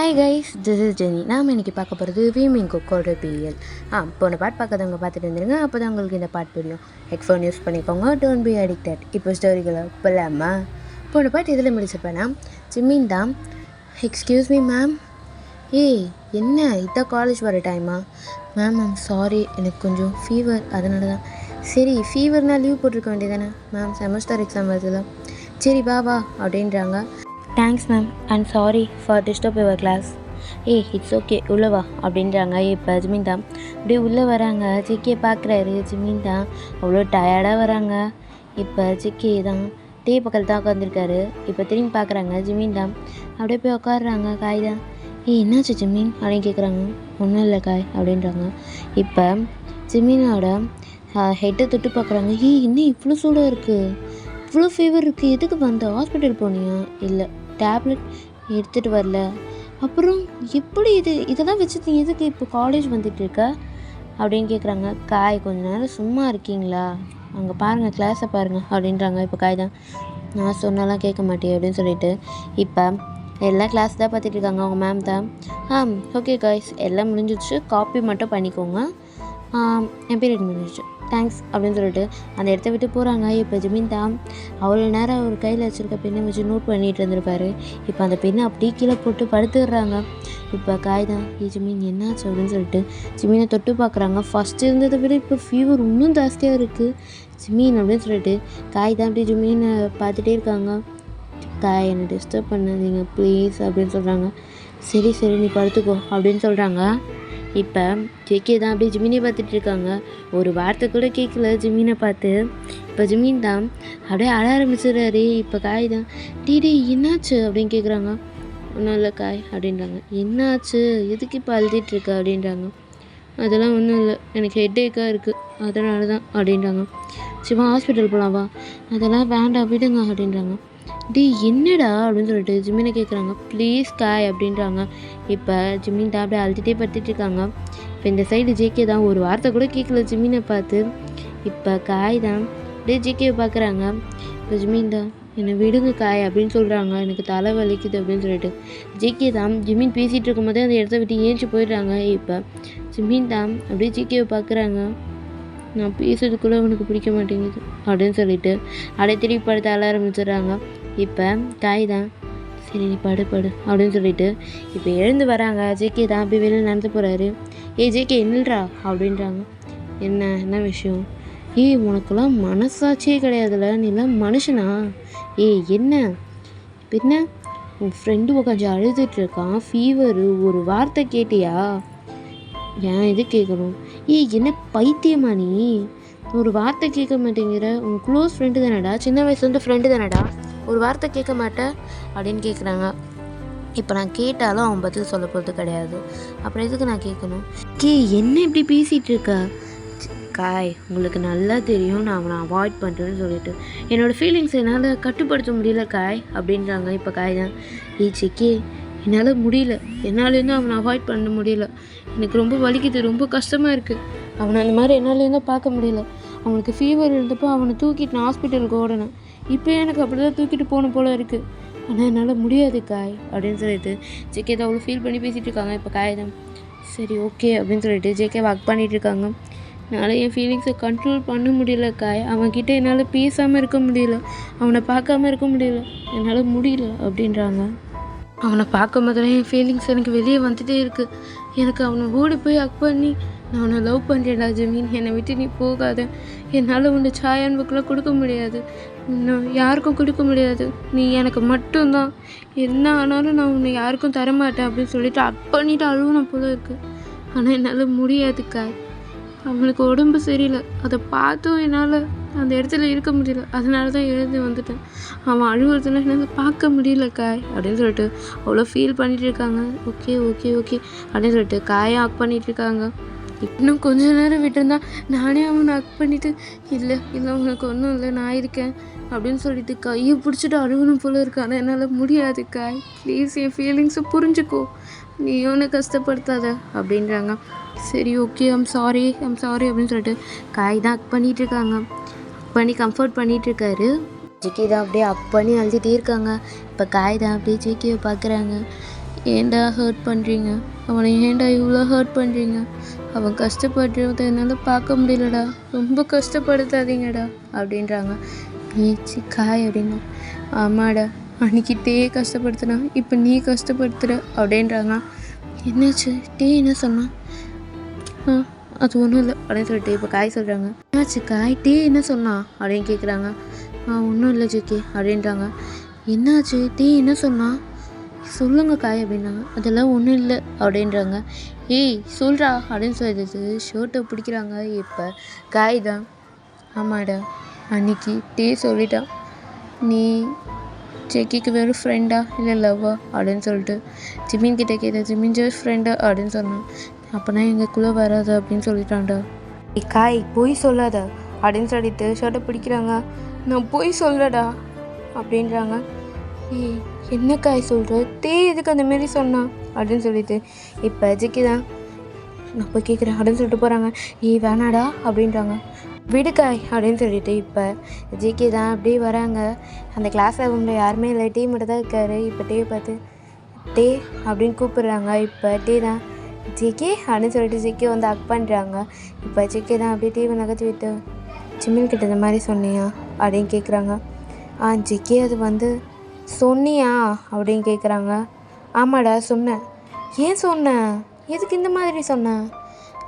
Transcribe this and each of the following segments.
Hi guys, this is Jenny. நாம் இன்றைக்கி பார்க்க போகிறது வீமிங் குக்கோட பிஎல். போன பாட்டு பார்க்காதவங்க பார்த்துட்டு இருந்துருங்க, அப்போ தான் உங்களுக்கு இந்த பாட்டு புரியும். ஹெட்ஃபோன் யூஸ் பண்ணிக்கோங்க, டோன்ட் பி அடிக்டட். இப்போ ஸ்டோரிகளை போகலாமா? போன பாட்டு இதில் முடிச்சப்பேனா ஜிம்மின் தான். Excuse me ma'am. என்ன இதான் காலேஜ் வர டைமா? மேம் சாரி, எனக்கு கொஞ்சம் ஃபீவர், அதனால தான். சரி, ஃபீவர்னால் லீவ் போட்டிருக்க வேண்டியதானே மேம், செமஸ்டர் எக்ஸாம் வருதுல. சரி வா அப்படின்றாங்க. Thanks ma'am and sorry for disturb your class. It's okay, உள்ளே வா அப்படின்றாங்க. இப்போ ஜிமின் தான் அப்படியே உள்ளே வராங்க. ஜிக்கியை பார்க்குறாரு. ஜிமின் தான் அவ்வளோ டயர்டாக வராங்க. இப்போ ஜிக்கி தான் டீ பக்கத்தில் தான் உட்காந்துருக்காரு. இப்போ திரும்பி பார்க்குறாங்க. ஜிமின் தான் அப்படியே போய் உட்காடுறாங்க. காய் தான் என்னாச்சு ஜிமின் அப்படின்னு கேட்குறாங்க. ஒன்றும் இல்லை காய் அப்படின்றாங்க. இப்போ ஜிமினோட ஹெட்டை தொட்டு பார்க்குறாங்க. இன்னும் இவ்வளோ சூடாக இருக்குது, இவ்வளோ ஃபீவர் இருக்குது, எதுக்கு வந்த? ஹாஸ்பிட்டல் போனியா? இல்லை, டேப்லெட் எடுத்துகிட்டு வரல. அப்புறம் எப்படி இதெல்லாம் வச்சுட்டு எதுக்கு இப்போ காலேஜ் வந்துட்டுருக்க அப்படின்னு கேட்குறாங்க. காய் கொஞ்ச நேரம் சும்மா இருக்கீங்களா? அங்கே பாருங்கள், கிளாஸை பாருங்கள் அப்படின்றாங்க. இப்போ காய் தான் நான் சொன்னாலாம் கேட்க மாட்டேன் அப்படின்னு சொல்லிட்டு இப்போ எல்லாம் கிளாஸ் தான் பார்த்துட்டு இருக்காங்க. அவங்க மேம் தான் ஓகே காய்ஸ், எல்லாம் முடிஞ்சிடுச்சு, காப்பி மட்டும் பண்ணிக்கோங்க, என் பீரியட் முடிஞ்சிடுச்சு, தேங்க்ஸ் அப்படின்னு சொல்லிட்டு அந்த இடத்த விட்டு போகிறாங்க. இப்போ ஜிமின் தான் அவ்வளோ நேரம் அவர் கையில் வச்சுருக்க பெண்ணை வச்சு நோட் பண்ணிகிட்டு இருந்திருப்பாரு. இப்போ அந்த பெண்ணை அப்படியே கீழே போட்டு படுத்துடுறாங்க. இப்போ காய் தான் ஜிமின் என்னாச்சு அப்படின்னு சொல்லிட்டு ஜிமீனை தொட்டு பார்க்குறாங்க. ஃபஸ்ட்டு இருந்ததை விட இப்போ ஃபீவர் இன்னும் ஜாஸ்தியாக இருக்குது ஜிமீன் அப்படின்னு சொல்லிட்டு காய் தான் அப்படியே ஜிமீனை பார்த்துட்டே இருக்காங்க. காய் என்னை டிஸ்டர்ப் பண்ணாதீங்க ப்ளீஸ் அப்படின்னு சொல்கிறாங்க. சரி நீ படுத்துக்கோ அப்படின்னு சொல்கிறாங்க. இப்போ ஜேகே தான் அப்படியே ஜிமினை பார்த்துட்டு இருக்காங்க. ஒரு வார்த்தை கூட கேட்கல ஜிமினை பார்த்து. இப்போ ஜிமின் தான் அப்படியே அழ ஆரம்பிச்சிடுறாரு. இப்போ காய் தான் டீ என்னாச்சு அப்படின்னு கேட்குறாங்க. ஒன்றும் இல்லை காய் அப்படின்றாங்க. என்னாச்சு, எதுக்கு இப்போ அழுதிட்டுருக்க அப்படின்றாங்க. அதெல்லாம் ஒன்றும் இல்லை, எனக்கு ஹெட்டேக்காக இருக்குது, அதனால தான் அப்படின்றாங்க. சிவா ஹாஸ்பிட்டல் போகலாவா? அதெல்லாம் வேண்டாம் விடுங்க அப்படின்றாங்க. என்னடா அப்படின்னு சொல்லிட்டு ஜிமினை கேட்குறாங்க. ப்ளீஸ் காய் அப்படின்றாங்க. இப்போ ஜிமின் தான் அப்படியே அழுத்திட்டே படுத்துட்டு இருக்காங்க. இப்போ இந்த சைடு ஜேகே தான் ஒரு வார்த்தை கூட கேட்கல ஜிமினை பார்த்து. இப்போ காய் தான் அப்படியே ஜேகேவை பார்க்குறாங்க. இப்போ ஜிமின் தான் என்னை விடுங்க காய் அப்படின்னு சொல்கிறாங்க. எனக்கு தலை வலிக்குது அப்படின்னு சொல்லிட்டு ஜேகே தான் ஜிமின் பேசிகிட்டு இருக்கும்போதே அந்த இடத்த விட்டு ஏஞ்சி போயிடுறாங்க. இப்போ ஜிமின் தான் அப்படியே ஜேகேவை பார்க்குறாங்க. நான் பேசுறதுக்குள்ளே அவனுக்கு பிடிக்க மாட்டேங்குது அப்படின்னு சொல்லிட்டு அப்படியே திருப்பி படுத்து அழ ஆரம்பிச்சிடுறாங்க. இப்போ காய் தான் சரி நீ படு அப்படின்னு சொல்லிட்டு இப்போ எழுந்து வராங்க. ஜேகே தான் அப்படி வெளியில் நடந்து போகிறாரு. ஜேகே என்னல்றா அப்படின்றாங்க. என்ன விஷயம்? உனக்கெல்லாம் மனசாட்சியே கிடையாதுல்ல, நீலாம் மனுஷனா? என்ன பின்ன உன் ஃப்ரெண்டு கொஞ்சம் அழுதுட்டுருக்கான், ஃபீவரு, ஒரு வார்த்தை கேட்டியா? ஏன் இது கேட்கணும்? என்ன பைத்தியமா நீ? ஒரு வார்த்தை கேட்க மாட்டேங்கிற? உன் க்ளோஸ் ஃப்ரெண்டு தானடா, சின்ன வயசுலேருந்து ஃப்ரெண்டு தானடா, ஒரு வார்த்தை கேட்க மாட்டேன் அப்படின்னு கேட்குறாங்க. இப்போ நான் கேட்டாலும் அவன் பதில் சொல்ல போகிறது கிடையாது, அப்புறம் எதுக்கு நான் கேட்கணும்? என்ன இப்படி பேசிகிட்டு இருக்க? காய் உங்களுக்கு நல்லா தெரியும் நான் அவனை அவாய்ட் பண்ணுறேன்னு சொல்லிட்டு என்னோடய ஃபீலிங்ஸ் என்னால் கட்டுப்படுத்த முடியல காய் அப்படின்றாங்க. இப்போ காய் தான் சிக்கி என்னால் முடியல, என்னாலேருந்து அவனை அவாய்ட் பண்ண முடியல, எனக்கு ரொம்ப வலிக்குது, ரொம்ப கஷ்டமாக இருக்குது, அவனை அந்த மாதிரி என்னாலேருந்து பார்க்க முடியல. அவனுக்கு ஃபீவர் இருந்தப்போ அவனை தூக்கிட்டு நான் ஹாஸ்பிட்டலுக்கு ஓடினேன், இப்போ எனக்கு அப்படி தான் தூக்கிட்டு போன போல் இருக்குது, ஆனால் என்னால் முடியாது காய் அப்படின்னு சொல்லிட்டு ஜேகே தான் அவ்வளோ ஃபீல் பண்ணி பேசிகிட்டு இருக்காங்க. இப்போ காய் தான் சரி ஓகே அப்படின்னு சொல்லிட்டு ஜேகே ஒர்க் பண்ணிகிட்டு இருக்காங்க. என்னால் என் ஃபீலிங்ஸை கண்ட்ரோல் பண்ண முடியல காய், அவன்கிட்ட என்னால் பேசாமல் இருக்க முடியல, அவனை பார்க்காம இருக்க முடியல, என்னால் முடியல அப்படின்றாங்க. அவனை பார்க்கும் போதெல்லாம் என் ஃபீலிங்ஸ் எனக்கு வெளியே வந்துகிட்டே இருக்குது, எனக்கு அவனை ஓடி போய் ஹக் பண்ணி நான் அவனை லவ் பண்ணுறேன்டா ஜமீன், என்னை விட்டு நீ போகாத, என்னால் உன்னை சாய் அன்புக்கெல்லாம் கொடுக்க முடியாது, இன்னும் யாருக்கும் கொடுக்க முடியாது, நீ எனக்கு மட்டும்தான், என்ன ஆனாலும் நான் உன்னை யாருக்கும் தரமாட்டேன் அப்படின்னு சொல்லிட்டு ஹக் பண்ணிவிட்டு அழுவணும் போல இருக்குது, ஆனால் என்னால் முடியாது காய், அவனுக்கு உடம்பு சரியில்லை, அதை பார்த்தும் என்னால் அந்த இடத்துல இருக்க முடியல, அதனால தான் எழுந்து வந்துட்டேன், அவன் அழுகுறதுல என்னால் பார்க்க முடியல காய் அப்படின்னு சொல்லிட்டு அவ்வளோ ஃபீல் பண்ணிகிட்டு இருக்காங்க. ஓகே அப்படின்னு சொல்லிட்டு காயை ஹக் பண்ணிகிட்டு இருக்காங்க. இன்னும் கொஞ்ச நேரம் விட்டுருந்தா நானே அவனை ஹக் பண்ணிவிட்டு இல்லை உனக்கு ஒன்றும் இல்லை நான் இருக்கேன் அப்படின்னு சொல்லிட்டு கையை பிடிச்சிட்டு அழுகணும் போல இருக்கு, ஆனால் என்னால் முடியாது காய், ப்ளீஸ் என் ஃபீலிங்ஸை புரிஞ்சுக்கோ, நீ ஒன்று கஷ்டப்படுத்தாத அப்படின்றாங்க. சரி ஓகே ஐம் சாரி அப்படின்னு சொல்லிட்டு காய் தான் ஹக் பண்ணிகிட்டு இருக்காங்க. ஹக் பண்ணி கம்ஃபர்ட் பண்ணிகிட்டு இருக்காரு. ஜேகே தான் அப்படியே ஹக் பண்ணி அழுதுகிட்டே இருக்காங்க. இப்போ காய் தான் அப்படியே ஜேகேவை பார்க்குறாங்க. ஏன்டா ஹர்ட் பண்ணுறீங்க, அவனை ஏன்டா இவ்வளோ ஹர்ட் பண்ணுறீங்க, அவன் கஷ்டப்படுறத என்னால் பார்க்க முடியலடா, ரொம்ப கஷ்டப்படுத்தாதீங்கடா அப்படின்றாங்க. ஏச்சி காய் அப்படின்னா, ஆமாடா அன்னைக்கு டே கஷ்டப்படுத்துனா இப்போ நீ கஷ்டப்படுத்துகிற அப்படின்றாங்க. என்னாச்சு டே என்ன சொன்னான்? அது ஒன்றும் இல்லை அப்படின்னு சொல்லிட்டு இப்போ காய் சொல்கிறாங்க. என்னாச்சு காய் டே என்ன சொன்னான் அப்படின்னு கேட்குறாங்க. ஒன்றும் இல்லை ஜிகே அப்படின்றாங்க. என்னாச்சு டே என்ன சொன்னான் சொல்லுங்க காய் அப்படின்னாங்க. அதெல்லாம் ஒன்றும் இல்லை அப்படின்றாங்க. ஏய் சொல்கிறா அப்படின்னு சொல்லிட்டு ஷர்ட்டை பிடிக்கிறாங்க. இப்போ காய் தான், ஆமாடா அன்னைக்கு டே சொல்லிட்டான் நீ ஜெக்கிக்கு வெறும் ஃப்ரெண்டா இல்லை லவ்வா அப்படின்னு சொல்லிட்டு ஜிமின் கிட்டே கேட்ட. ஜிமின் ஜஸ்ட் ஃப்ரெண்டா அப்படின்னு சொன்னான். அப்போனா எங்களுக்குள்ளே வராது அப்படின்னு சொல்லிட்டான்டா. காய் பொய் சொல்லாத அப்படின்னு சொல்லிட்டு ஷர்ட்டை பிடிக்கிறாங்க. நான் பொய் சொல்லடா அப்படின்றாங்க. ஏய் என்ன காய் சொல்கிற, தே எதுக்கு அந்த மாரி சொன்னான் அப்படின்னு சொல்லிட்டு இப்போ ஜிக்கி தான் நான் போய் கேட்குறேன் அப்படின்னு சொல்லிட்டு போகிறாங்க. ஏய் வேணாடா அப்படின்றாங்க. விடுக்காய் அப்படின்னு சொல்லிட்டு இப்போ ஜிகே தான் அப்படியே வராங்க. அந்த கிளாஸ் ரூமில் யாருமே இல்லை, டே மட்டும் தான் இருக்காரு. இப்போ டே பார்த்து டே அப்படின்னு கூப்பிட்றாங்க. இப்போ டே தான் ஜிகே அப்படின்னு சொல்லிட்டு ஜிகே வந்து அக் பண்ணுறாங்க. இப்போ ஜிகே தான் அப்படியே டீவை நகர்த்தி விட்டு ஜிமின் கிட்ட இந்த மாதிரி சொன்னியா அப்படின்னு கேட்குறாங்க. ஜிகே அது வந்து சொன்னியா அப்படின்னு கேட்குறாங்க. ஆமாடா சொன்னேன். ஏன் சொன்னேன், எதுக்கு இந்த மாதிரி சொன்னேன்?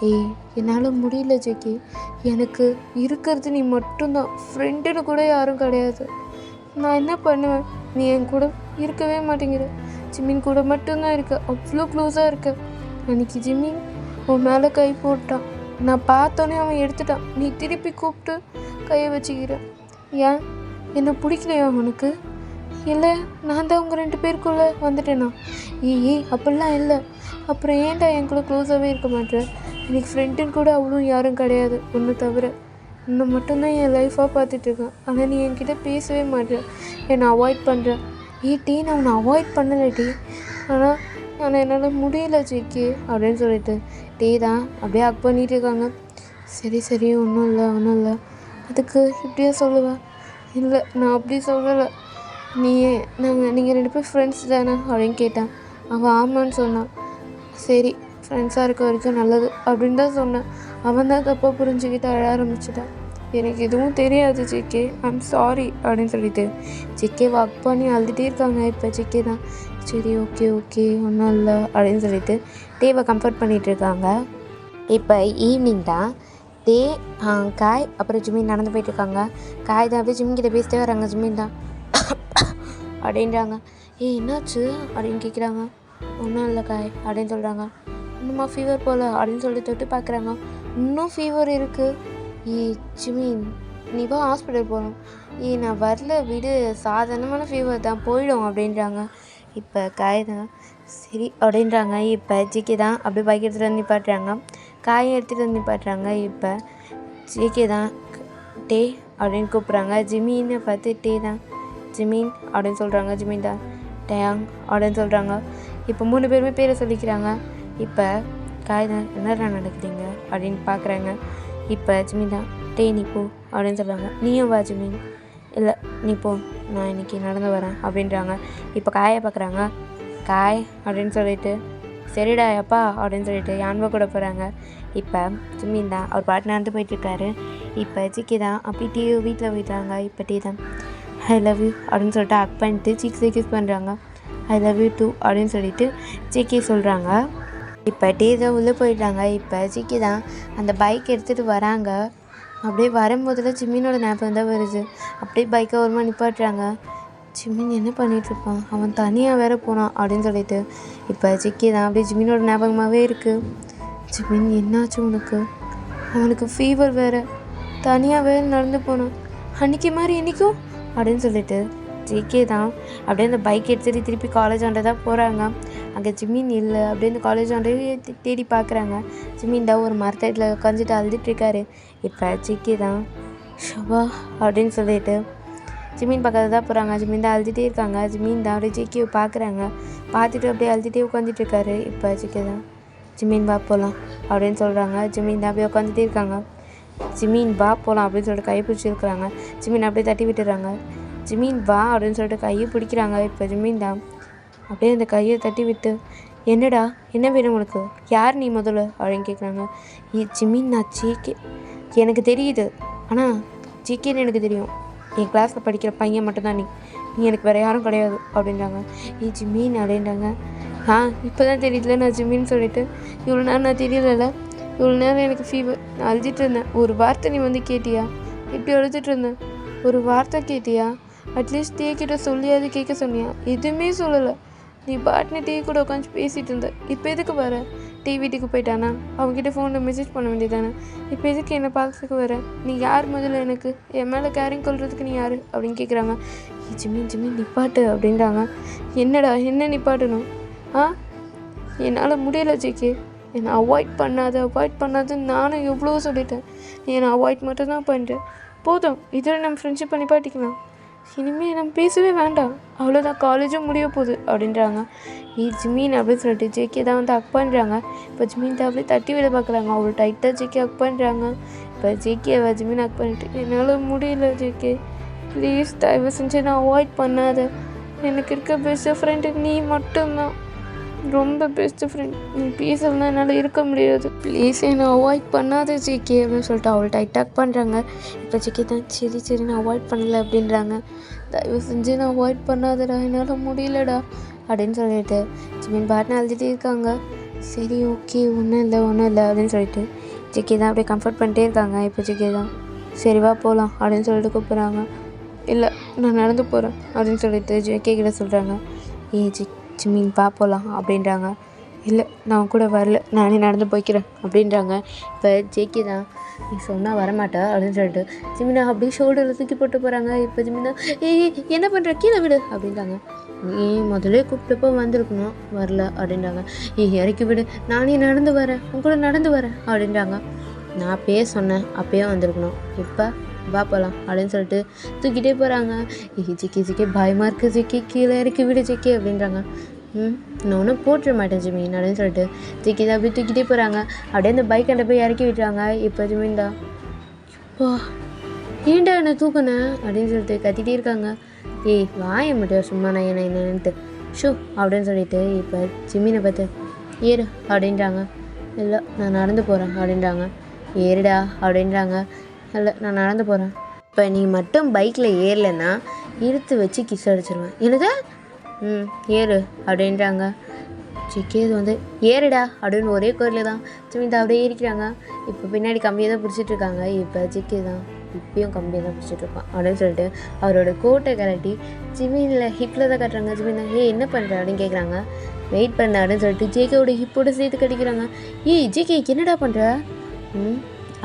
ஏய் என்னால் முடியல ஜெக்கி, எனக்கு இருக்கிறது நீ மட்டும்தான், ஃப்ரெண்டுன்னு கூட யாரும் கிடையாது. நான் என்ன பண்ணுவேன், நீ என் கூட இருக்கவே மாட்டேங்கிற, ஜிமின் கூட மட்டும்தான் இருக்க, அவ்வளோ க்ளோஸாக இருக்க. அன்றைக்கி ஜிமின் உன் மேலே கை போட்டான், நான் பார்த்தோன்னே அவன் எடுத்துட்டான், நீ திருப்பி கூப்பிட்டு கையை வச்சுக்கிற. ஏன் என்னை பிடிக்கலையா அவனுக்கு? இல்லை நான் தான் உங்கள் 2 பேருக்குள்ளே வந்துட்டேனா? ஏய் அப்படிலாம் இல்லை. அப்புறம் ஏன்டா என் கூட க்ளோஸாகவே இருக்க மாட்டேன்? எனக்கு ஃப்ரெண்டுன்னு கூட அவ்வளோ யாரும் கிடையாது, ஒன்று தவிர உன்னை மட்டும்தான் என் லைஃப்பாக பார்த்துட்ருக்கேன். ஆனால் நீ என்கிட்ட பேசவே மாட்டேன், என்னை அவாய்ட் பண்ணுறேன். டீ நான் உன்னை அவாய்ட் பண்ணலை டீ, ஆனால் என்னால் முடியல ஜிக்கி அப்படின்னு சொல்லிட்டு டீ தான் அப்படியே அக் பண்ணிகிட்டு இருக்காங்க. சரி ஒன்றும் இல்லை, அதுக்கு இப்படியே சொல்லுவேன். இல்லை நான் அப்படி சொல்லலை, நீங்கள் 2 பேர் ஃப்ரெண்ட்ஸ் தானே அப்படின்னு கேட்டேன். அவன் ஆமான்னு சொன்னான். சரி ஃப்ரெண்ட்ஸாக இருக்க வரைக்கும் நல்லது அப்படின்னு தான் சொன்னேன். அவன் தான் தப்பாக புரிஞ்சுக்கிட்டு அழ ஆரம்பிச்சிட்டான். எனக்கு எதுவும் தெரியாது ஜிகே, ஐம் சாரி அப்படின்னு சொல்லிட்டு ஜிகே வாக் பண்ணி அழுதுகிட்டே இருக்காங்க. இப்போ ஜிகே தான் சரி ஓகே ஒன்றும் இல்லை அப்படின்னு சொல்லிட்டு டேவை கம்ஃபர்ட் பண்ணிகிட்டு இருக்காங்க. இப்போ ஈவினிங் தான் டே காய் அப்புறம் ஜிமின் நடந்து போயிட்டுருக்காங்க. காய் தான் அப்படியே ஜிமின் கிட்ட பேசிட்டே வராங்க. ஜிமின் தான் அப்படின்றாங்க. என்னாச்சு அப்படின்னு கேட்குறாங்க. ஒன்றும் இல்லை காய் அப்படின்னு சொல்கிறாங்க. இன்னுமா ஃபீவர் போல் அப்படின்னு சொல்லிட்டு தொட்டு பார்க்குறாங்க. இன்னும் ஃபீவர் இருக்குது. ஜிமின் நீ வா ஹாஸ்பிட்டல் போகணும். நான் வரல விடு, சாதாரணமான ஃபீவர் தான் போயிடும் அப்படின்றாங்க. இப்போ காய் தான் சரி அப்படின்றாங்க. இப்போ ஜிகே தான் அப்படியே பைக் எடுத்துகிட்டு வந்து நிப்பாட்டுறாங்க. காயை எடுத்துகிட்டு வந்து நிப்பாட்டுறாங்க. இப்போ ஜிகே தான் டே அப்படின்னு கூப்பிட்றாங்க. ஜிமின்னு பார்த்து டே தான் ஜிமின் அப்படின்னு சொல்கிறாங்க. ஜிமின் தான் டேயாங் அப்படின்னு சொல்கிறாங்க. இப்போ 3 பேருமே பேரை சொல்லிக்கிறாங்க. இப்போ காய் தான் என்னடா நடக்குதுங்க அப்படின்னு பார்க்குறாங்க. இப்போ ஜிமின் தான் டே நீ போ அப்படின்னு சொல்கிறாங்க. நீயும் வா ஜிமின். இல்லை நீ போ, நான் இன்றைக்கி நடந்து வரேன் அப்படின்றாங்க. இப்போ காயை பார்க்குறாங்க. காய் அப்படின்னு சொல்லிட்டு சரிடா அப்பா அப்படின்னு சொல்லிட்டு யான்பா கூட போகிறாங்க. இப்போ ஜிமின் தான் அவர் பாட்டு நடந்து போயிட்டுருக்காரு. இப்போ ஜிக்கி தான் அப்படி டீ வீட்டில் போயிட்டாங்க. இப்போ டீ தான் ஐ லவ் யூ அப்படின்னு சொல்லிட்டு அக் பண்ணிட்டு சீக்ஸை கிஸ் பண்ணுறாங்க. ஐ லவ் யூ டூ அப்படின்னு சொல்லிட்டு ஜிக்கி சொல்கிறாங்க. இப்போ டீ தான் உள்ளே போயிட்டாங்க. இப்போ ஜிக்கி தான் அந்த பைக் எடுத்துகிட்டு வராங்க. அப்படியே வரும்போதில் ஜிமினோட ஞாபகம் தான் வருது. அப்படியே பைக்கை ஒருமா நிப்பாட்டுறாங்க. ஜிமின் என்ன பண்ணிகிட்ருப்பான், அவன் தனியாக வேற போனான் அப்படின்னு சொல்லிட்டு இப்போ ஜிக்கி தான் அப்படியே ஜிமினோட ஞாபகமாகவே இருக்குது. ஜிமின் என்னாச்சு உனக்கு, அவனுக்கு ஃபீவர் வேறு, தனியாக வேறு நடந்து போனான், அன்றைக்கி மாதிரி என்றைக்கும் அப்படின்னு சொல்லிட்டு ஜிகே தான் அப்படியே அந்த பைக் எடுத்துகிட்டு திருப்பி காலேஜ் ஆண்டை தான் போகிறாங்க. அங்கே ஜிமின் இல்லை. அப்படியே இந்த காலேஜ் ஆண்டே தேடி பார்க்குறாங்க. ஜிமின் தான் ஒரு மரத்தடியில் உட்காந்துட்டு அழுதுட்டுருக்காரு. இப்போ ஜிகே தான் ஷவா அப்படின்னு சொல்லிட்டு ஜிமின் பக்கத்தில் தான் போகிறாங்க. ஜிமின் தான் அழுதுகிட்டே இருக்காங்க. ஜிமின் தான் அப்படியே ஜிகேவை பார்க்குறாங்க. பார்த்துட்டு அப்படியே அழுதுகிட்டே உட்காந்துட்ருக்காரு. இப்போ ஜிகே தான் ஜிமின் வா போகலாம் அப்படின்னு சொல்கிறாங்க. ஜிமின் தான் அப்படியே உட்காந்துட்டே இருக்காங்க. ஜிமின் வா போகலாம் அப்படின்னு சொல்லிட்டு கையை பிடிச்சிருக்கிறாங்க. ஜிமின் அப்படியே தட்டி விட்டுறாங்க. ஜிமின் வா அப்படின்னு சொல்லிட்டு கையை பிடிக்கிறாங்க. இப்போ ஜிமின் தான் அப்படியே அந்த கையை தட்டி விட்டு, என்னடா என்ன வேணும் உனக்கு, யார் நீ முதல்ல அப்படின்னு கேட்குறாங்க. ஜிமின், நான் ஜேகே. எனக்கு தெரியுது, ஆனால் ஜேகேன்னு எனக்கு தெரியும். என் கிளாஸில் படிக்கிற பையன் மட்டும்தான் நீ எனக்கு வேறு யாரும் கிடையாது அப்படின்றாங்க. ஜிமின் அப்படின்றாங்க. இப்போ தான் தெரியுதுல நான் ஜிமின்னு சொல்லிட்டு. இவ்வளோ நேரம் நான் தெரியல, இவ்வளோ நேரம் எனக்கு ஃபீவர், நான் அழுதுட்டு இருந்தேன். ஒரு வார்த்தை நீ வந்து கேட்டியா? இப்படி அழுதுட்டு இருந்தேன், ஒரு வார்த்தை கேட்டியா? அட்லீஸ்ட் டீ கிட்ட சொல்லியாவது கேட்க சொன்னியா? எதுவுமே சொல்லலை. நீ பாட்டுன்னு டீ கூட உட்காந்து பேசிகிட்டு இருந்த. இப்போ எதுக்கு வர? டீ வீட்டுக்கு போயிட்டானா? அவங்ககிட்ட ஃபோனில் மெசேஜ் பண்ண வேண்டியதானே? இப்போ எதுக்கு என்னை பார்க்கறதுக்கு வர? நீ யார் முதல்ல? எனக்கு என் மேலே கேரிங் கொள்றதுக்கு நீ யார் அப்படின்னு கேட்குறாங்க. ஜிமின் நிப்பாட்டு அப்படின்றாங்க. என்னடா என்ன நிப்பாட்டணும்? என்னால் முடியலை ஜேகே, என்னை அவாய்ட் பண்ணாதுன்னு நானும் எவ்வளோ சொல்லிட்டேன். நீ என்னை அவாய்ட் மட்டும் தான் பண்ணுறேன். போதும், இதில் நம்ம ஃப்ரெண்ட்ஷிப் நிப்பாட்டிக்கலாம். இனிமேல் நம்ம பேசவே வேண்டாம், அவ்வளோதான், காலேஜும் முடிய போகுது அப்படின்றாங்க. ஜிமின் அப்படின்னு சொல்லிட்டு ஜேகே தான் வந்து ஹக் பண்ணுறாங்க. இப்போ ஜிமின் தான் அப்படியே தட்டி விட பார்க்குறாங்க. அவ்வளோ டைட்டாக ஜேகே ஹக் பண்ணுறாங்க. இப்போ ஜேகேவை ஜிமின் ஹக் பண்ணிட்டு, என்னால் முடியல ஜேகே, ப்ளீஸ் தயவு செஞ்சு நான் அவாய்ட் பண்ணாத. எனக்கு இருக்க பெஸ்ட் ஃப்ரெண்டு நீ மட்டும்தான், ரொம்ப பெஸ்ட்டு ஃப்ரெண்ட். நீ பேசலன்னா என்னால் இருக்க முடியாது. ப்ளீஸ் என்னை அவாய்ட் பண்ணாத ஜேகே அப்படின்னு சொல்லிட்டு அவள் டைட்டாக் பண்ணுறாங்க. இப்போ ஜேகே தான் சரி நான் அவாய்ட் பண்ணலை அப்படின்றாங்க. தயவு செஞ்சு நான் அவாய்ட் பண்ணாதடா, என்னால் முடியலடா அப்படின்னு சொல்லிட்டு ஜிமின் பாட்னு அழுதுகிட்டே இருக்காங்க. சரி ஓகே, ஒன்றும் இல்லை அப்படின்னு சொல்லிட்டு ஜேகே தான் அப்படியே கம்ஃபர்ட் பண்ணிட்டே இருக்காங்க. இப்போ ஜேகே தான் சரி வா போகலாம் அப்படின்னு சொல்லிட்டு கூப்பிட்றாங்க. இல்லை நான் நடந்து போகிறேன் அப்படின்னு சொல்லிட்டு ஜேகே கிட்ட சொல்கிறாங்க. ஜிமின் போகலாம் அப்படின்றாங்க. இல்லை நான் கூட வரல, நானே நடந்து போய்க்கிறேன் அப்படின்றாங்க. இப்போ ஜேகே தான் நீ சொன்னால் வரமாட்டா அப்படின்னு சொல்லிட்டு ஜிமினா அப்படியே ஷோல்டரில் தூக்கி போட்டு போகிறாங்க. இப்போ ஜிமினா என்ன பண்ணுற, கீழே விடு அப்படின்றாங்க. நீ முதலே கூப்பிட்டப்போ வந்திருக்கணும், வரல அப்படின்றாங்க. இறக்கி விடு, நானே நடந்து வரேன், உன் கூட நடந்து வரேன் அப்படின்றாங்க. நான் அப்பயே சொன்னேன், அப்பயே வந்திருக்கணும், இப்போ வா போகலாம் அப்படின்னு சொல்லிட்டு தூக்கிட்டே போகிறாங்க. ஜிக்கே பயமாக இருக்குது ஜிக்கே, கீழே இறக்கி விடு ஜிக்கே அப்படின்றாங்க. நான் ஒன்றும் போட்டுற மாட்டேன் ஜிமின் அப்படின்னு சொல்லிட்டு ஜிக்கே தான் அப்படியே தூக்கிட்டே போகிறாங்க. அப்படியே அந்த பைக்கண்டை போய் இறக்கி விட்டுறாங்க. இப்போ ஜிமின் தான் இப்போ ஏன்டா என்னை தூக்குனேன் அப்படின்னு சொல்லிட்டு கத்திட்டே இருக்காங்க. வாய மட்டும் சும்மா நான் என்னன்ட்டு ஷூ அப்படின்னு சொல்லிட்டு இப்போ ஜிமினை பார்த்து ஏறு அப்படின்றாங்க. இல்லை நான் நடந்து போகிறேன் அப்படின்றாங்க. ஏறுடா அப்படின்றாங்க. இல்லை நான் நடந்து போகிறேன். இப்போ நீ மட்டும் பைக்கில் ஏறலைன்னா இழுத்து வச்சு கிஸ் அடிச்சிருவேன். எனக்கு ஏறு அப்படின்றாங்க. ஜிக்கே வந்து ஏறுடா அப்படின்னு ஒரே குரலில் தான் ஜிமின் அப்படியே ஏறிக்கிறாங்க. இப்போ பின்னாடி கம்பியை தான் பிடிச்சிட்ருக்காங்க. இப்போ ஜிக்கே தான் இப்பயும் கம்பியை தான் பிடிச்சிட்ருப்பான் அப்படின்னு சொல்லிட்டு அவரோட கோட்டை கலட்டி ஜிமினில் ஹிப்பில் தான் கட்டுறாங்க. ஜிமின் தான் என்ன பண்ணுற அப்படின்னு கேட்குறாங்க. வெயிட் பண்ண அப்படின்னு சொல்லிட்டு ஜேகேவோட ஹிப்போட சேர்த்து கட்டிக்கிறாங்க. ஜிகே என்னடா பண்ணுற?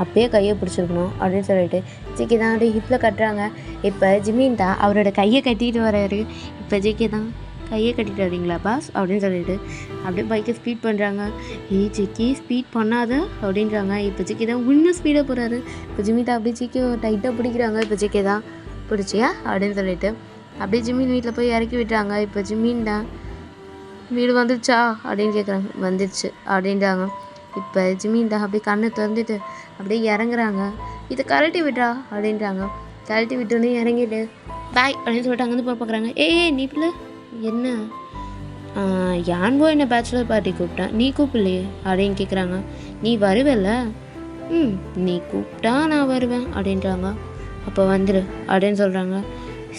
அப்பயே கையை பிடிச்சிருக்கணும் அப்படின்னு சொல்லிட்டு ஜிகே தான் அப்படியே ஹிப்பில் கட்டுறாங்க. இப்போ ஜிமின் தான் அவரோட கையை கட்டிட்டு வர்றாரு. இப்போ ஜிகே தான் கையை கட்டிட்டு வரீங்களா பாஸ் அப்படின்னு சொல்லிட்டு அப்படியே பைக்கை ஸ்பீட் பண்ணுறாங்க. ஜிக்கி ஸ்பீட் பண்ணாத அப்படின்றாங்க. இப்போ ஜிக்கே தான் இன்னும் ஸ்பீடாக போகிறாரு. இப்போ ஜிமின் தான் அப்படியே ஜிக்கே டைட்டாக பிடிக்கிறாங்க. இப்போ ஜிக்கே தான் பிடிச்சியா அப்படின்னு சொல்லிட்டு அப்படியே ஜிமின் வீட்டில் போய் இறக்கி விட்டுறாங்க. இப்போ ஜிமின் தான் வீடு வந்துருச்சா அப்படின்னு கேட்குறாங்க. வந்துருச்சு அப்படின்றாங்க. இப்போ ஜிமின் தான் அப்படியே கண்ணை திறந்துட்டு அப்படியே இறங்குறாங்க. இதை கழட்டி விட்றா அப்படின்றாங்க. கழட்டி விட்டோன்னே இறங்கிட்டு பாய் அப்படின்னு சொல்லிட்டு அங்கேருந்து போய் பார்க்குறாங்க. நீ பிள்ளை என்ன யான்போ என்ன பேச்சுலர் பார்ட்டி கூப்பிட்டான், நீ கூப்பிடலையே அப்படின்னு கேட்குறாங்க. நீ வருவல்ல? நீ கூப்பிட்டா நான் வருவேன் அப்படின்றாங்க. அப்போ வந்துடு அப்படின்னு சொல்கிறாங்க.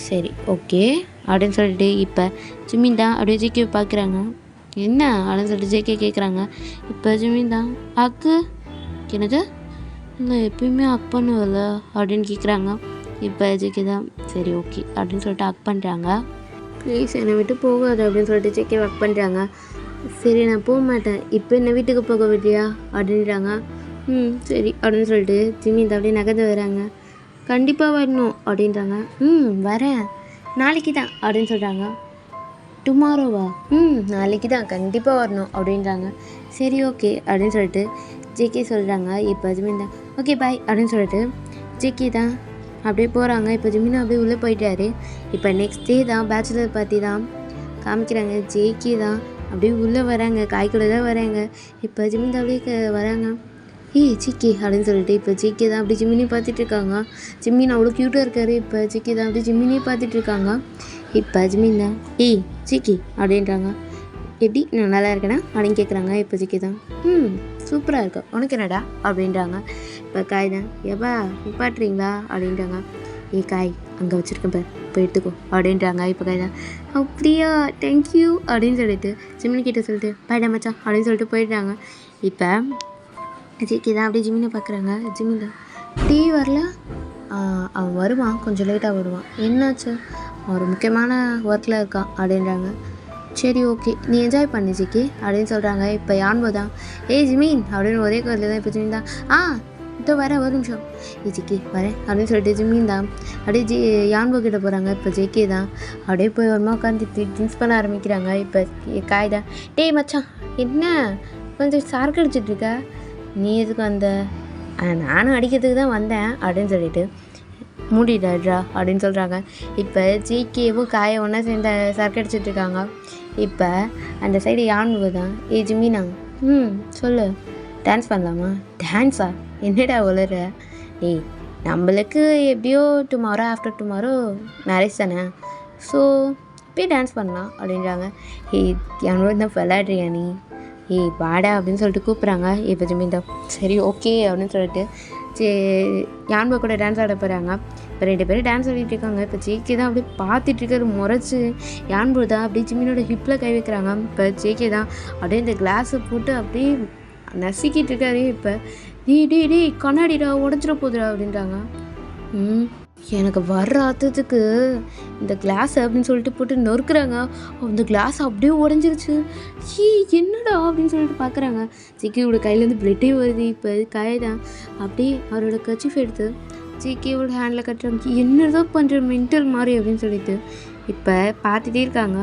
சரி ஓகே அப்படின்னு சொல்லிட்டு இப்போ ஜிமின் தான் அப்படியே ஜிக்கே பார்க்குறாங்க. என்ன அப்படின்னு சொல்லிட்டு ஜேகே கேட்குறாங்க. இப்போ ஜிமின் தான் அக்கு என்னது இல்லை எப்பயுமே அக் பண்ணுவல அப்படின்னு கேட்குறாங்க. இப்போ ஜேகே தான் சரி ஓகே அப்படின்னு சொல்லிட்டு அக் பண்ணுறாங்க. ப்ளீஸ் என்னை விட்டு போகாது அப்படின்னு சொல்லிட்டு ஜேகே அக் பண்ணுறாங்க. சரி நான் போக மாட்டேன், இப்போ என்ன வீட்டுக்கு போக விட்டியா அப்படின்றாங்க. சரி அப்படின்னு சொல்லிட்டு ஜிமின் தான் அப்படியே நகர்ந்து வராங்க. கண்டிப்பாக வரணும் அப்படின்றாங்க. வரேன், நாளைக்கு தான் அப்படின்னு சொல்கிறாங்க. டுமாரோவா? நாளைக்கு தான் கண்டிப்பாக வரணும் அப்படின்றாங்க. சரி ஓகே அப்படின்னு சொல்லிட்டு ஜேகே சொல்கிறாங்க. இப்போ ஜிமின் தான் ஓகே பாய் அப்படின்னு சொல்லிட்டு ஜேகே தான் அப்படியே போகிறாங்க. இப்போ ஜிமின் அப்படியே உள்ளே போயிட்டாரு. இப்போ நெக்ஸ்ட் டே தான் பேச்சுலர் பார்ட்டி தான் காமிக்கிறாங்க. ஜேகே தான் அப்படியே உள்ளே வராங்க, காய்க்குள்ளே தான் வராங்க. இப்போ ஜிமின் தான் அப்படியே வராங்க. ஜிகே அப்படின்னு சொல்லிட்டு இப்போ ஜிகே தான் அப்படி ஜிமினி பார்த்துட்ருக்காங்க. ஜிமின் அவ்வளோ க்யூட்டாக இருக்கார். இப்போ ஜிகே தான் அப்படி ஜிமினி பார்த்துட்ருக்காங்க. இப்போ ஜிமின் தான் ஏய் ஜிக்கி அப்படின்றாங்க. எப்படி நான் நல்லா இருக்கேனா அப்படின்னு கேட்குறாங்க. இப்போ ஜிக்கி தான் சூப்பராக இருக்கா உனக்கு என்னடா அப்படின்றாங்க. இப்போ காய் தான் எப்பா நிப்பாட்டுறீங்களா அப்படின்றாங்க. காய் அங்கே வச்சுருக்கேன் பார் போய் எடுத்துக்கோ அப்படின்றாங்க. இப்போ காய் தான் அப்படியா தேங்க்யூ அப்படின்னு சொல்லிட்டு ஜிமின் கிட்டே சொல்லிட்டு பாய்டா மச்சான் அப்படின்னு சொல்லிட்டு போயிட்டாங்க. இப்போ ஜிக்கி தான் அப்படியே ஜிமினை பார்க்குறாங்க. ஜிமின் தான் டீ வரல, அவன் வருவான் கொஞ்சம் லேட்டாக வருவான், என்னாச்சு ஒரு முக்கியமான ஒர்க்கில் இருக்கான் அப்படின்றாங்க. சரி ஓகே நீ என்ஜாய் பண்ணு ஜிக்கி அப்படின்னு சொல்கிறாங்க. இப்போ யான்போ தான் ஜிமின் அப்படின்னு ஒரே குரலில் தான். இப்போ ஜிமின் தான் இதோ வரேன் ஒரு நிமிஷம் ஜிக்கி வரேன் அப்படின்னு சொல்லிட்டு ஜிமின் தான் அப்படியே யான்போ கிட்ட போகிறாங்க. இப்போ ஜேகே தான் அப்படியே போய் ஒருமா உட்காந்து ட்ரிங்க்ஸ் பண்ண ஆரம்பிக்கிறாங்க. இப்போ காய் தான் டேய் மச்சான் என்ன கொஞ்சம் சரக்கு அடிச்சிட்ருக்க, நீ எதுக்கு வந்த, நானும் அடிக்கிறதுக்கு தான் வந்தேன் அப்படின்னு சொல்லிட்டு மூடிடாட்ரா அப்படின்னு சொல்கிறாங்க. இப்போ ஜிகேவும் காயை ஒன்றா சேர்ந்து சரக்கு அடிச்சிட்ருக்காங்க. இப்போ அந்த சைடு யான்போ தான் ஜிமினா சொல்லு டான்ஸ் பண்ணலாமா? டான்ஸா என்னடா உளற? நம்மளுக்கு எப்படியோ டுமாரோ ஆஃப்டர் டுமாரோ மேரேஜ் தானே, ஸோ இப்போயே டான்ஸ் பண்ணலாம் அப்படின்றாங்க. யான்போ தான் விளையாடுறியா நீ வாடா அப்படின்னு சொல்லிட்டு கூப்பிட்றாங்க. இப்போ ஜிமின் தான் சரி ஓகே அப்படின்னு சொல்லிட்டு யான்போ கூட டான்ஸ் ஆட போகிறாங்க. இப்போ 2 பேரும் டான்ஸ் ஆடிட்டு இருக்காங்க. இப்போ ஜேகே தான் அப்படியே பார்த்துட்ருக்காரு முறைச்சி. யான்போ தான் அப்படியே ஜிமினோட ஹிப்பில் கை வைக்கிறாங்க. இப்போ ஜேகே தான் அப்படியே இந்த கிளாஸை போட்டு அப்படியே நசுக்கிட்டு இருக்காரு. இப்போ டே கண்ணாடிடா உடஞ்சிட போதுடா அப்படின்றாங்க. எனக்கு வர்ற அர்த்தத்துக்கு இந்த கிளாஸ் அப்படின்னு சொல்லிட்டு போட்டு நொறுக்குறாங்க. அந்த கிளாஸ் அப்படியே உடஞ்சிருச்சு. என்னடா அப்படின்னு சொல்லிட்டு பார்க்குறாங்க. ஜிக்கியோட கையிலேருந்து பிளட்டே வருது. இப்போ காயை தான் அப்படியே அவரோட கர்ச்சீஃப் எடுத்து ஜிக்கியோட ஹேண்டில் கட்டுறாங்க. என்னதான் பண்ணுற மென்டல் மாதிரி அப்படின்னு சொல்லிட்டு இப்போ பார்த்துட்டே இருக்காங்க.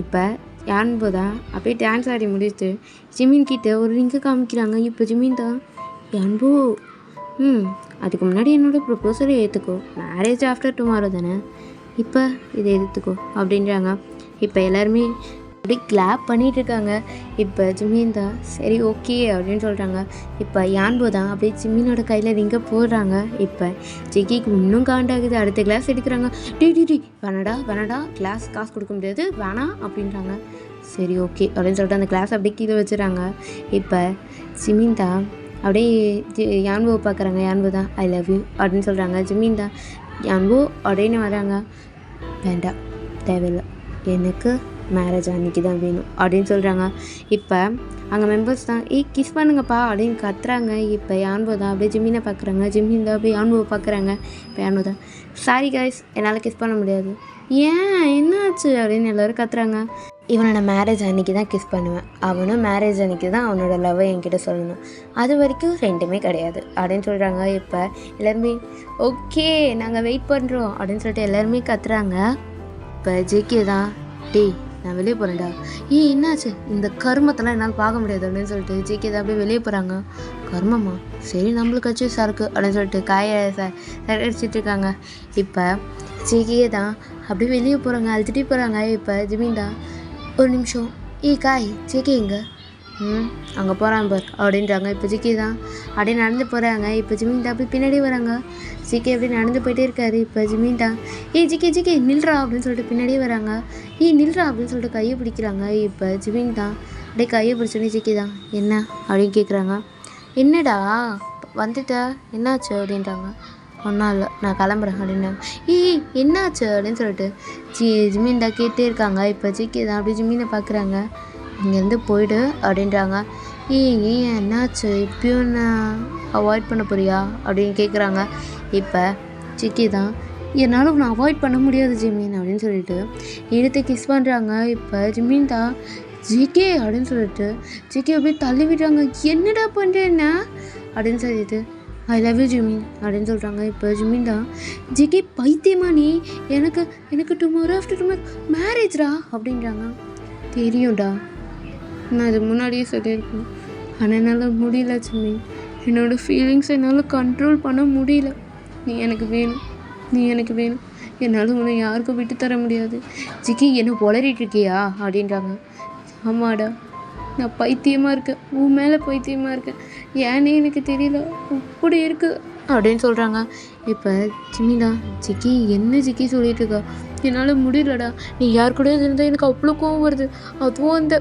இப்போ யான்போ தான் அப்படியே டான்ஸ் ஆடி முடிச்சுட்டு ஜிமின் கிட்ட ஒரு ரிங்கு காமிக்கிறாங்க. இப்போ ஜிமின் தான் யான்போ அதுக்கு முன்னாடி என்னோடய ப்ரொப்போசலை ஏற்றுக்கோ, மேரேஜ் ஆஃப்டர் டுமாரோ தானே, இப்போ இதை எதிர்த்துக்கோ அப்படின்றாங்க. இப்போ எல்லாருமே அப்படியே கிளாப் பண்ணிகிட்ருக்காங்க. இப்போ ஜிமின் தான் சரி ஓகே அப்படின்னு சொல்கிறாங்க. இப்போ யான்போ தான் அப்படியே ஜிமினோட கையில் ரிங்கை போடுறாங்க. இப்போ ஜிக்கிக்கு இன்னும் காண்டாகுது. அடுத்த கிளாஸ் எடுக்கிறாங்க. டி வேணாடா கிளாஸ் காசு கொடுக்க முடியாது வேணாம் அப்படின்றாங்க. சரி ஓகே அப்படின்னு சொல்லிட்டு அந்த கிளாஸ் அப்படியே கீழே வச்சுறாங்க. இப்போ ஜிமின் தான் அப்படியே யான்போ பார்க்குறாங்க. யான்போ தான் ஐ லவ் யூ அப்படின்னு சொல்கிறாங்க. ஜிமின் தான் யான்போ அப்படின்னு வராங்க. வேண்டாம் தேவையில்லை, எனக்கு மேரேஜ் அன்றைக்கி தான் வேணும் அப்படின்னு சொல்கிறாங்க. இப்போ அங்கே மெம்பர்ஸ் தான் கிஸ் பண்ணுங்கப்பா அப்படின்னு கத்துறாங்க. இப்போ யான்போ தான் அப்படியே ஜிமினை பார்க்குறாங்க. ஜிமின் தான் அப்படியே யான்போவை பார்க்குறாங்க. இப்போ யான்போ தான் சாரி கைஸ் என்னால் கிஸ் பண்ண முடியாது. ஏன் என்னாச்சு அப்படின்னு எல்லோரும் கத்துறாங்க. இவனோட மேரேஜ் அன்றைக்கி தான் கிஸ் பண்ணுவேன், அவனும் மேரேஜ் அன்றைக்கி தான் அவனோட லவ்வை என்கிட்ட சொல்லணும், அது வரைக்கும் ரெண்டுமே கிடையாது அப்படின்னு சொல்கிறாங்க. இப்போ எல்லாருமே ஓகே நாங்கள் வெயிட் பண்ணுறோம் அப்படின்னு சொல்லிட்டு எல்லாருமே கத்துறாங்க. இப்போ ஜேகே தான் நான் வெளியே போகிறேன்டா. என்னாச்சு இந்த கருமத்தெல்லாம் என்னால் பார்க்க முடியாது அப்படின்னு சொல்லிட்டு ஜேகே தான் அப்படியே வெளியே போகிறாங்க. கர்மமா சரி நம்மளுக்கு வச்சு சரக்கு அப்படின்னு சொல்லிட்டு காயை அடிச்சிட்டு இருக்காங்க. இப்போ ஜேகே தான் அப்படியே வெளியே போகிறாங்க, அழுத்துட்டே போகிறாங்க. இப்போ ஜிமின் தான் ஒரு நிமிஷம் காய் ஜேகே எங்க அங்கே போகிறான் பார் அப்படின்றாங்க. இப்போ ஜிகே தான் அப்படியே நடந்து போகிறாங்க. இப்போ ஜிமின் தான் அப்படியே பின்னாடி வராங்க. ஜிகே அப்படியே நடந்து போயிட்டே இருக்காரு. இப்போ ஜிமின் தான் ஜிகே நில்றா அப்படின்னு சொல்லிட்டு பின்னாடியே வராங்க. நில்றா அப்படின்னு சொல்லிட்டு கையை பிடிக்கிறாங்க. இப்போ ஜிமின் தான் அப்படியே கையை பிடிச்சோன்னே ஜிகே தான் என்ன அப்படின்னு கேட்குறாங்க. என்னடா வந்துட்ட என்னாச்சு அப்படின்றாங்க. ஒன்றும் இல்லை நான் கிளம்புறேன் அப்படின்னாங்க. என்னாச்சு அப்படின்னு சொல்லிட்டு ஜிமின் தான் கேட்டே இருக்காங்க. இப்போ ஜிகே தான் அப்படியே ஜிமினை பார்க்குறாங்க. இங்கேருந்து போய்டு அப்படின்றாங்க. என்னாச்சு இப்பயும் நான் அவாய்ட் பண்ண போறியா அப்படின்னு கேட்குறாங்க. இப்போ ஜிகே தான் என்னால் உன்னை அவாய்ட் பண்ண முடியாது ஜிமின் அப்படின்னு சொல்லிட்டு எடுத்து கிஸ் பண்ணுறாங்க. இப்போ ஜிமின் தான் ஜிகே அப்படின்னு சொல்லிட்டு ஜிகே அப்படியே தள்ளி விடுறாங்க. என்னடா பண்ணுறேன்ன அப்படின்னு சொல்லிட்டு ஐ லவ் யூ ஜிமின் அப்படின்னு சொல்கிறாங்க. இப்போ ஜிமின் தான் ஜிகே பைத்தியமா நீ, எனக்கு டுமாரோ ஆஃப்டர் டுமாரோ மேரேஜ்ரா அப்படின்றாங்க. தெரியும்டா நான் இது முன்னாடியே சொல்லியிருக்கேன், ஆனால் என்னால் முடியல ஜிமின், என்னோடய ஃபீலிங்ஸை என்னால் கண்ட்ரோல் பண்ண முடியல. நீ எனக்கு வேணும், என்னால் உன்னை யாருக்கும் விட்டு தர முடியாது. ஜிக்கி என்ன உளறிட்டு இருக்கியா அப்படின்றாங்க. ஆமாடா நான் பைத்தியமாக இருக்கேன், உன் மேலே பைத்தியமாக இருக்கேன், ஏன்னே எனக்கு தெரியல அப்படி இருக்குது அப்படின்னு சொல்கிறாங்க. இப்போ ஜிமினா ஜிக்கி என்ன ஜிக்கி சொல்லிட்டு இருக்கா, என்னால் முடியலடா. நீ யார் கூட இருந்தால் எனக்கு அவ்வளோ கோவம் வருது. அதுவும் அந்த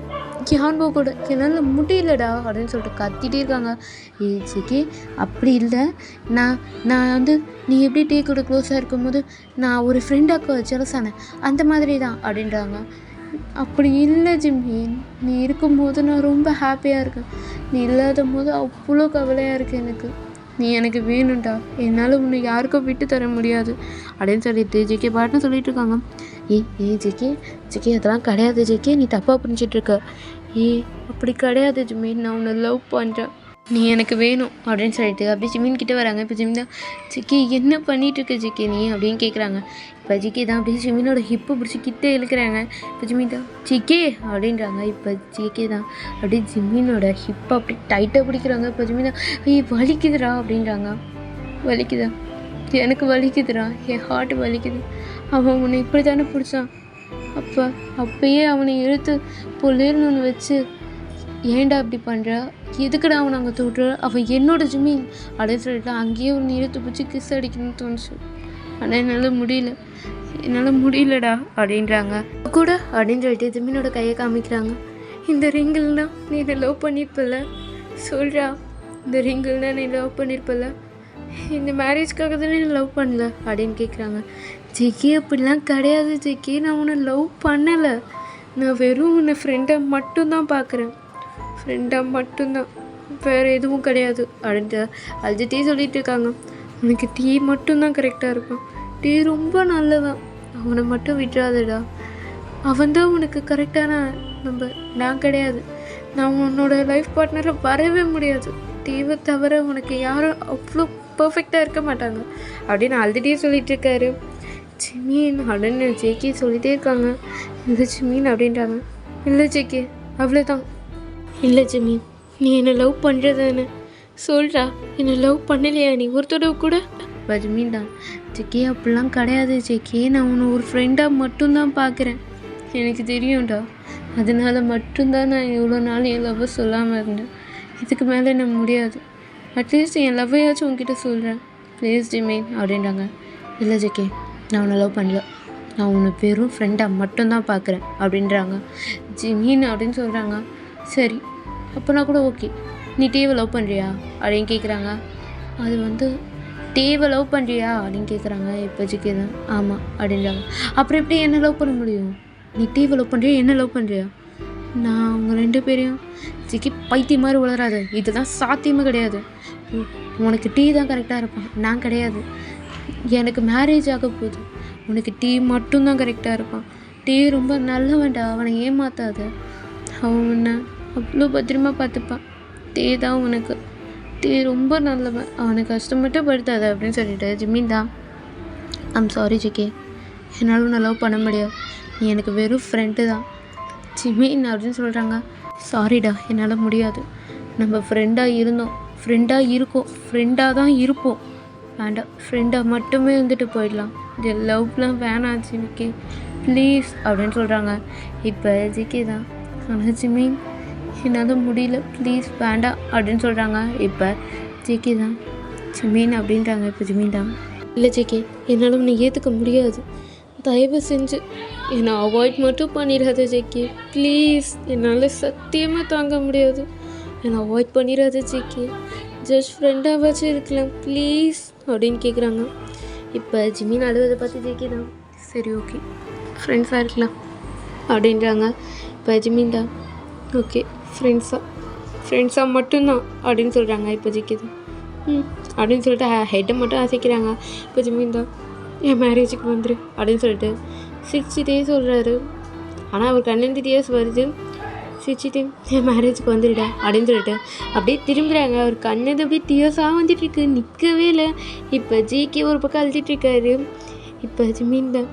கியான்போ கூட என்னால் முடியலடா அப்படின்னு சொல்லிட்டு கத்திட்டே இருக்காங்க. ஜிகே அப்படி இல்லை, நான் நான் வந்து நீ எப்படி டீ கூட க்ளோஸாக இருக்கும்போது நான் ஒரு ஃப்ரெண்டாக்க ஜெலஸானேன் அந்த மாதிரி தான் அப்படின்றாங்க. அப்படி இல்லை ஜிம்மி, நீ இருக்கும்போது நான் ரொம்ப ஹாப்பியாக இருக்கேன். நீ இல்லாத போது அவ்வளோ கவலையாக இருக்குது எனக்கு. நீ எனக்கு வேணும்டா, என்னால் உன்னை யாருக்கும் விட்டு தர முடியாது அப்படின்னு சொல்லிட்டு ஜிகே பாட்டுன்னு சொல்லிட்டு இருக்காங்க. ஜிகே ஜிகே அதெல்லாம் கிடையாது ஜிகே, நீ தப்பாக புரிஞ்சிட்ருக்க. அப்படி கிடையாது ஜிம்மி, நான் உன்னை லவ் பண்ணுறேன், நீ எனக்கு வேணும் அப்படின்னு சொல்லிட்டு அப்படி ஜிமின் கிட்டே வராங்க. இப்போ ஜிமின் தான் ஜிக்கி என்ன பண்ணிகிட்ருக்க ஜிக்கி நீ அப்படின்னு கேட்குறாங்க. இப்போ ஜிக்கி தான் அப்படியே ஜிமினோட ஹிப்பை பிடிச்சி கிட்டே இழுக்கிறாங்க. இப்போ ஜிமின் தான் ஜிக்கே அப்படின்றாங்க. இப்போ ஜிக்கே தான் அப்படியே ஜிமினோட ஹிப்பை அப்படி டைட்டாக பிடிக்கிறாங்க. இப்போ ஜிமின் தான் வலிக்குதுடா அப்படின்றாங்க. வலிக்குதா? எனக்கு வலிக்குதுடா, என் ஹார்ட் வலிக்குது. அவன் உன்னை இப்படி தானே பிடிச்சான், அப்பயே அவனை இழுத்து பொல்லேர்னு ஒன்று வச்சு ஏன்டா அப்படி பண்ணுற, எதுக்குடா அவனை அங்கே தூட்டுற, அவன் என்னோட ஜிமின் அப்படின்னு சொல்லிட்டு அங்கேயே ஒன்று இழுத்து பிடிச்சி கிஸ் அடிக்கணும்னு தோணுச்சு. ஆனால் என்னால் முடியலடா அப்படின்றாங்க கூட அப்படின்னு சொல்லிட்டு ஜிமினோட கையை காமிக்கிறாங்க. இந்த ரிங்கிள்னா நீ என்னை லவ் பண்ணியிருப்பில்ல, சொல்கிறா, இந்த ரிங்கிள்னா நீ லவ் பண்ணியிருப்பில்ல, இந்த மேரேஜ்க்காக தானே நீ லவ் பண்ணல அப்படின்னு கேட்குறாங்க. ஜெக்கி அப்படிலாம் கிடையாது ஜெக்கி, நான் உன்னை லவ் பண்ணலை, நான் வெறும் உன்னை ஃப்ரெண்டாக மட்டும்தான் பார்க்குறேன், ஃப்ரெண்டாக மட்டும்தான், வேறு எதுவும் கிடையாது அப்படின்ட்டு அழுதுகிட்டே சொல்லிட்டு இருக்காங்க. உனக்கு டீ மட்டும்தான் கரெக்டாக இருக்கும், டீ ரொம்ப நல்லதான், அவனை மட்டும் விட்டுறாதடா, அவன் தான் உனக்கு கரெக்டான நம்பர், நான் கிடையாது, நான் உன்னோட லைஃப் பார்ட்னராக வரவே முடியாது, டீவை தவிர உனக்கு யாரும் அவ்வளோ பர்ஃபெக்டாக இருக்க மாட்டாங்க அப்படின்னு அழுதுகிட்டே சொல்லிட்டு இருக்காரு. ஜிமீன் அப்படின்னு ஜேகே சொல்லிகிட்டே இருக்காங்க. இல்லை ஜிமீன் அப்படின்றாங்க. இல்லை ஜேகே அவ்வளோதான். இல்லை ஜிமீன், நீ என்னை லவ் பண்ணுறதானே சொல்கிறா, என்னை லவ் பண்ணலையா நீ ஒரு தடவை கூட? ஜிமீன் தான் ஜேகே அப்படிலாம் கிடையாது ஜேகே, நான் உன்னை ஒரு ஃப்ரெண்டாக மட்டும்தான் பார்க்குறேன், எனக்கு தெரியும்டா, அதனால மட்டும்தான் நான் இவ்வளோ நாள் என் லவ்வை சொல்லாமல் இருந்தேன், இதுக்கு மேலே நான் முடியாது, அட்லீஸ்ட் என் லவ்வையாச்சும் உங்ககிட்ட சொல்கிறேன் ப்ளீஸ் ஜிமீன் அப்படின்றாங்க. இல்லை ஜேகே, நான் உன்னை லவ் பண்ணல, நான் உன்னை வெறும் ஃப்ரெண்டாக மட்டும்தான் பார்க்குறேன் அப்படின்றாங்க. ஜிமீன் அப்படின்னு சொல்கிறாங்க. சரி அப்போனா கூட ஓகே, நீ டீவை லவ் பண்ணுறியா அப்படின்னு கேட்குறாங்க. அது டீவை லவ் பண்ணுறியா அப்படின்னு கேட்குறாங்க. இப்போ ஜிகே தான் ஆமாம் அப்படின்றாங்க. அப்புறம் எப்படி என்ன லவ் பண்ண முடியும், நீ டீவை லவ் பண்ணுறியா என்ன லவ் பண்ணுறியா? நான் அவங்க 2 பேரையும் ஜிகி பைத்தியம் மாதிரி வளராது, இதுதான் சாத்தியமே கிடையாது, உனக்கு டீ தான் கரெக்டாக இருப்பான், நான் கிடையாது, எனக்கு மேரேஜ் ஆக போகுது, உனக்கு டீ மட்டும்தான் கரெக்டாக இருப்பான், டீ ரொம்ப நல்லவன்டா, அவனை ஏமாத்தாத, அவன் உன்னை அவ்வளோ பத்திரமா பார்த்துப்பான், டீ தான் உனக்கு, டீ ரொம்ப நல்லவன், அவனை கஷ்டப்பட்டு படுத்தாத அப்படின்னு சொல்லிட்டு ஜிமின் தான் ஐம் சாரி ஜிகே, என்னால் உன்னை லவ் பண்ண முடியாது, நீ எனக்கு வெறும் ஃப்ரெண்டு தான் ஜிமின் அப்படின்னு சொல்கிறாங்க. சாரிடா என்னால் முடியாது, நம்ம ஃப்ரெண்டாக இருந்தோம், ஃப்ரெண்டாக இருக்கோம், ஃப்ரெண்டாக தான் இருப்போம், வேண்டாம் ஃப்ரெண்டாக மட்டுமே வந்துட்டு போயிடலாம், இந்த லவ்லாம் வேணாம் ஜிமிக்கே ப்ளீஸ் அப்படின்னு சொல்கிறாங்க. இப்போ ஜிகே தான் ஆனால் ஜிமின் என்னால் முடியல ப்ளீஸ் வேண்டாம் அப்படின்னு சொல்கிறாங்க. இப்போ ஜிகே தான் ஜிமின் அப்படின்றாங்க. இப்போ ஜிமின் தான் இல்லை ஜிகே, என்னால் உன்னை ஏற்றுக்க முடியாது, தயவு செஞ்சு என்னை அவாய்ட் மட்டும் பண்ணிடாத ஜிகே ப்ளீஸ், என்னால் சத்தியமாக தாங்க முடியாது, என்னை அவாய்ட் பண்ணிடாத ஜிகே, ஜஸ்ட் ஃப்ரெண்டாக வச்சு இருக்கலாம் ப்ளீஸ் அப்படின்னு கேட்குறாங்க. இப்போ ஜிமின் அழுவதை பார்த்து ஜிகே தான் சரி ஓகே ஃப்ரெண்ட்ஸாக இருக்கலாம் அப்படின்றாங்க. இப்போ ஜிமின் தான் ஓகே ஃப்ரெண்ட்ஸாக மட்டும்தான் அப்படின்னு சொல்கிறாங்க. இப்போ ஜிகே தான் அப்படின்னு சொல்லிட்டு ஹெட்டை மட்டும் அசைக்கிறாங்க. இப்போ ஜிமின் தான் என் மேரேஜுக்கு வந்துரு அப்படின்னு சொல்லிட்டு சிரிச்சிட்டே சொல்கிறாரு. ஆனால் அவர் 12 இயர்ஸ் வருது, சிரிச்சிட்டு என் மேரேஜுக்கு வந்துடுடா அப்படின்னு சொல்லிட்டு அப்படியே திரும்புகிறாங்க. அவர் கண்ணது அப்படியே டியர்ஸாக வந்துட்டுருக்கு, நிற்கவே இல்லை. இப்போ ஜிகே ஒரு பக்கம் அழுத்திட்டுருக்காரு. இப்போ ஜிமின் தான்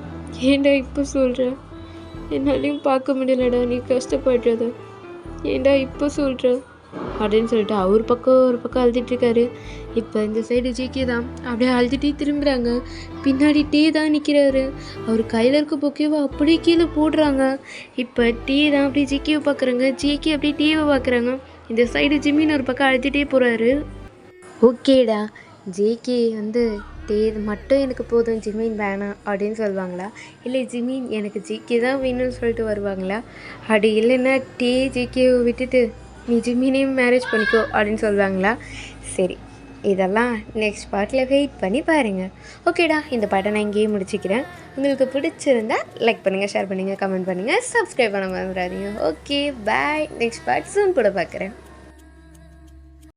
ஏன்டா இப்போ சொல்கிற, என்னாலையும் பார்க்க முடியலடா நீ கஷ்டப்படுறத, ஏன்டா இப்போ சொல்கிற அப்படின்னு சொல்லிட்டு ஒரு பக்கம் அழுத்திட்டுருக்காரு. இப்போ இந்த சைடு ஜிகே தான் அப்படியே அழுத்திட்டே திரும்புகிறாங்க. பின்னாடி டீ தான் நிற்கிறாரு. அவர் கையில் இருக்க பொக்கேவை அப்படியே கீழே போடுறாங்க. இப்போ டீ தான் அப்படியே ஜிகேவை பார்க்குறாங்க, ஜிகே அப்படியே டீவை பார்க்குறாங்க. இந்த சைடு ஜிமின் ஒரு பக்கம் அழுத்திட்டே போகிறாரு. ஓகேடா ஜேகே இது மட்டும் எனக்கு போதும், ஜிமீன் வேணாம் அப்படின்னு சொல்லுவாங்களா? இல்லை ஜிமீன் எனக்கு ஜிகே தான் வேணும்னு சொல்லிட்டு வருவாங்களா? அப்படி இல்லைன்னா ஜிகேவை விட்டுட்டு நீ ஜிமீனையும் மேரேஜ் பண்ணிக்கோ அப்படின்னு சொல்லுவாங்களா? சரி, இதெல்லாம் நெக்ஸ்ட் பார்ட்டில் வெயிட் பண்ணி பாருங்கள். ஓகேடா, இந்த பாட்டை நான் இங்கேயே முடிச்சுக்கிறேன். உங்களுக்கு பிடிச்சிருந்தா லைக் பண்ணுங்கள், ஷேர் பண்ணுங்கள், கமெண்ட் பண்ணுங்கள், சப்ஸ்கிரைப் பண்ண மறந்துடாதீங்க. Okay bye. நெக்ஸ்ட் பார்ட் சூன் கூட பார்க்குறேன்.